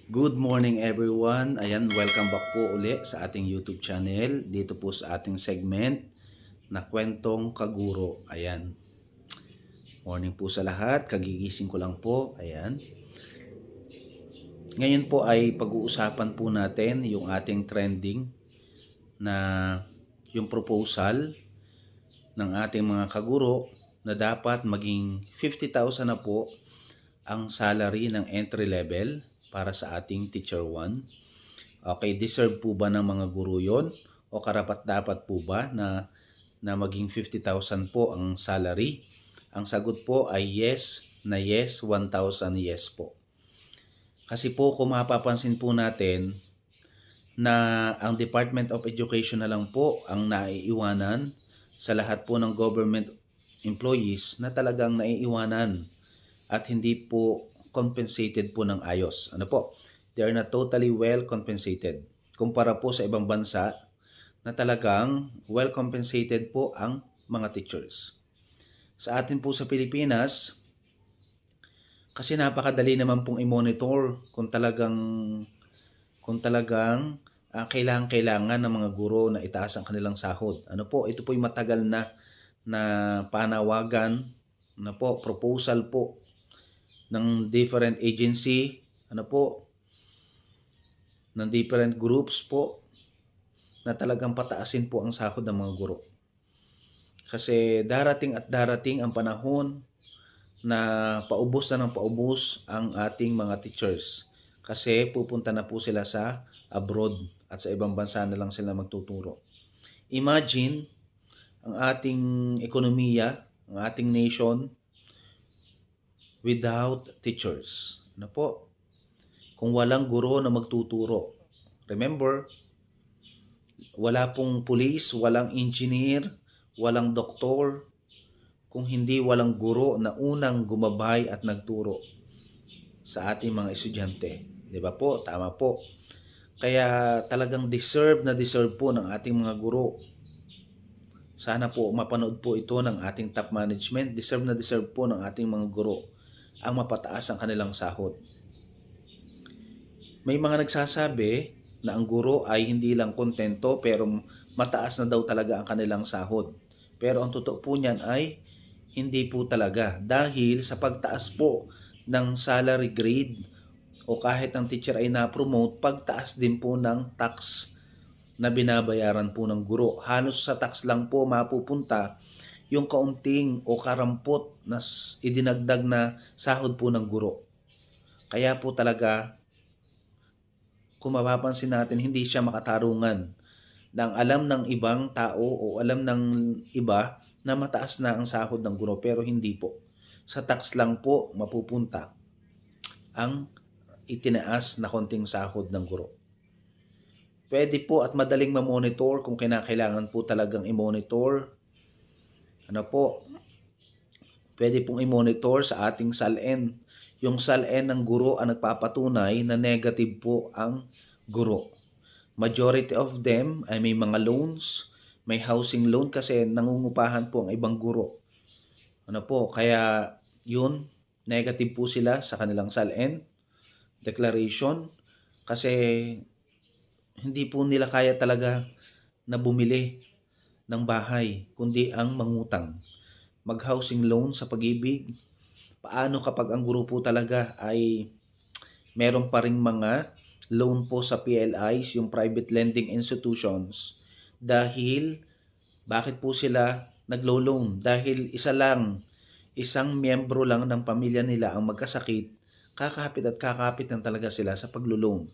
Good morning everyone. Ayan, welcome back po uli sa ating YouTube channel. Dito po sa ating segment na Kwentong Kaguro. Ayan. Morning po sa lahat. Kagigising ko lang po. Ayan. Ngayon po ay pag-uusapan po natin yung ating trending na yung proposal ng ating mga kaguro na dapat maging 50,000 na po ang salary ng entry level para sa ating Teacher 1. Okay, deserve po ba ng mga guro yon? O karapat-dapat po ba na maging 50,000 po ang salary? Ang sagot po ay yes, 1,000 yes po. Kasi po kung mapapansin po natin na ang Department of Education na lang po ang naiiwanan sa lahat po ng government employees na talagang naiiwanan at hindi po compensated po ng ayos. Ano po? They are not totally well compensated. Kumpara po sa ibang bansa na talagang well compensated po ang mga teachers. Sa atin po sa Pilipinas, kasi napakadali naman pong i-monitor kung talagang kailangan ng mga guro na itaas ang kanilang sahod. Ano po? Ito po yung matagal na panawagan na po, proposal po ng different agency, ng different groups po na talagang pataasin po ang sahod ng mga guro. Kasi darating at darating ang panahon na paubos na ng paubos ang ating mga teachers. Kasi pupunta na po sila sa abroad at sa ibang bansa na lang sila magtuturo. Imagine ang ating ekonomiya, ang ating nation without teachers. Ano po? Kung walang guro na magtuturo. Remember, wala pong police, walang engineer, walang doktor, kung hindi walang guro na unang gumabay at nagturo sa ating mga estudyante. Di ba po? Tama po. Kaya talagang deserve po ng ating mga guro. Sana po mapanood po ito ng ating top management. Deserve po ng ating mga guro ang mapataas ang kanilang sahod. May mga nagsasabi na ang guro ay hindi lang kontento pero mataas na daw talaga ang kanilang sahod. Pero ang totoo po niyan ay hindi po talaga. Dahil sa pagtaas po ng salary grade o kahit ang teacher ay na-promote, pagtaas din po ng tax na binabayaran po ng guro. Halos sa tax lang po mapupunta yung kaunting o karampot na idinagdag na sahod po ng guro. Kaya po talaga, kung mapapansin natin, hindi siya makatarungan ng alam ng ibang tao o alam ng iba na mataas na ang sahod ng guro pero hindi po. Sa tax lang po mapupunta ang itinaas na konting sahod ng guro. Pwede po at madaling ma-monitor kung kinakailangan po talagang i-monitor. Pwede pong i-monitor sa ating SALN. Yung SALN ng guro ang nagpapatunay na negative po ang guro. Majority of them ay may mga loans, may housing loan kasi nangungupahan po ang ibang guro. Kaya yun, negative po sila sa kanilang SALN declaration kasi hindi po nila kaya talaga na bumili ng bahay, kundi ang mangutang. Mag-housing loan sa Pag-ibig. Paano kapag ang guro po talaga ay meron pa ring mga loan po sa PLIs, yung private lending institutions. Dahil, bakit po sila naglo-loan? Dahil isang miyembro lang ng pamilya nila ang magkasakit, kakapit lang talaga sila sa paglo-loan.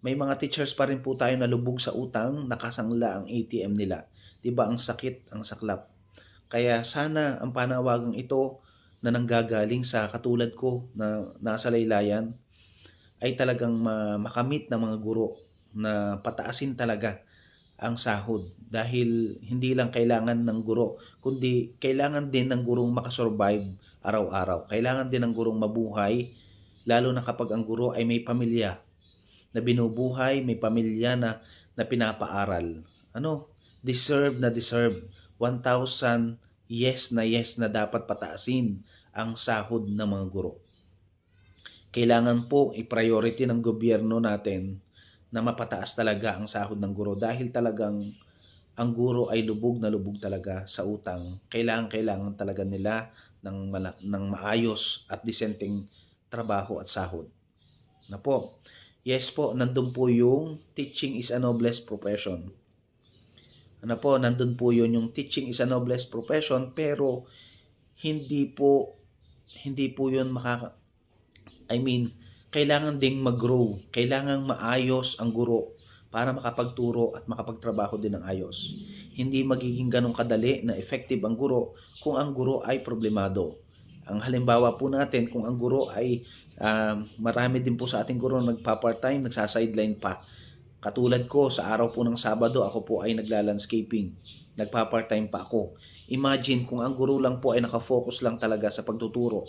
May mga teachers pa rin po tayo na lubog sa utang, nakasangla ang ATM nila. Diba ang sakit, ang saklap. Kaya sana ang panawagang ito na nanggagaling sa katulad ko na nasa laylayan ay talagang makamit ng mga guro na pataasin talaga ang sahod. Dahil hindi lang kailangan ng guro, kundi kailangan din ng gurong makasurvive araw-araw. Kailangan din ng gurong mabuhay, lalo na kapag ang guro ay may pamilya na binubuhay, may pamilya na pinapaaral. Deserve 1,000 yes na dapat pataasin ang sahod ng mga guro. Kailangan po i-priority ng gobyerno natin na mapataas talaga ang sahod ng guro dahil talagang ang guro ay lubog na lubog talaga sa utang. Kailangan talaga nila ng maayos at disenteng trabaho at sahod. Na po. Yes po, nandun po yung teaching is a noblest profession. Ano po, nandun po yun yung teaching is a noblest profession, pero hindi po yun kailangan ding mag-grow. Kailangan maayos ang guro para makapagturo at makapagtrabaho din ng ayos. Hindi magiging ganong kadali na effective ang guro kung ang guro ay problemado. Ang halimbawa po natin, kung ang guro ay marami din po sa ating guro nagpa-part-time, nagsa-sideline pa. Katulad ko, sa araw po ng Sabado, ako po ay nagla-landscaping. Nagpa-part-time pa ako. Imagine kung ang guro lang po ay nakafocus lang talaga sa pagtuturo.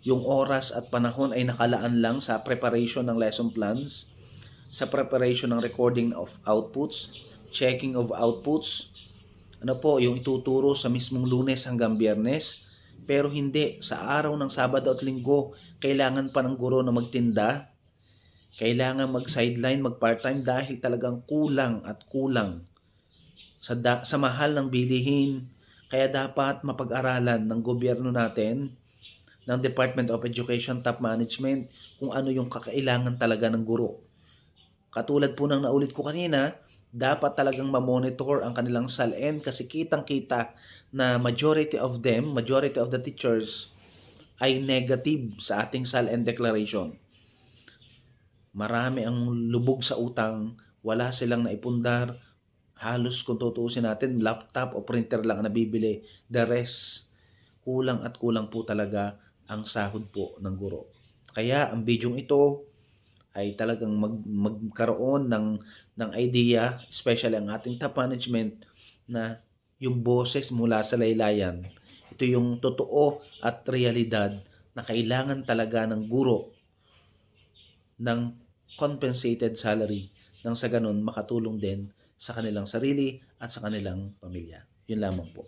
Yung oras at panahon ay nakalaan lang sa preparation ng lesson plans, sa preparation ng recording of outputs, checking of outputs, yung ituturo sa mismong Lunes hanggang Biyernes, pero hindi, sa araw ng Sabado at Linggo, kailangan pa ng guro na magtinda, kailangan mag-sideline, mag-part-time dahil talagang kulang at kulang sa mahal ng bilihin. Kaya dapat mapag-aralan ng gobyerno natin, ng Department of Education Top Management, kung ano yung kakailangan talaga ng guro. Katulad po ng naulit ko kanina, dapat talagang ma-monitor ang kanilang SALN kasi kitang-kita na majority of the teachers ay negative sa ating SALN declaration. Marami ang lubog sa utang, wala silang naipundar, halos kung tutuusin natin, laptop o printer lang ang nabibili. The rest, kulang at kulang po talaga ang sahod po ng guro. Kaya ang bidyong ito ay talagang magkaroon ng idea, especially ang ating top management, na yung boses mula sa laylayan, ito yung totoo at realidad na kailangan talaga ng guro ng compensated salary nang sa ganun makatulong din sa kanilang sarili at sa kanilang pamilya. Yun lamang po.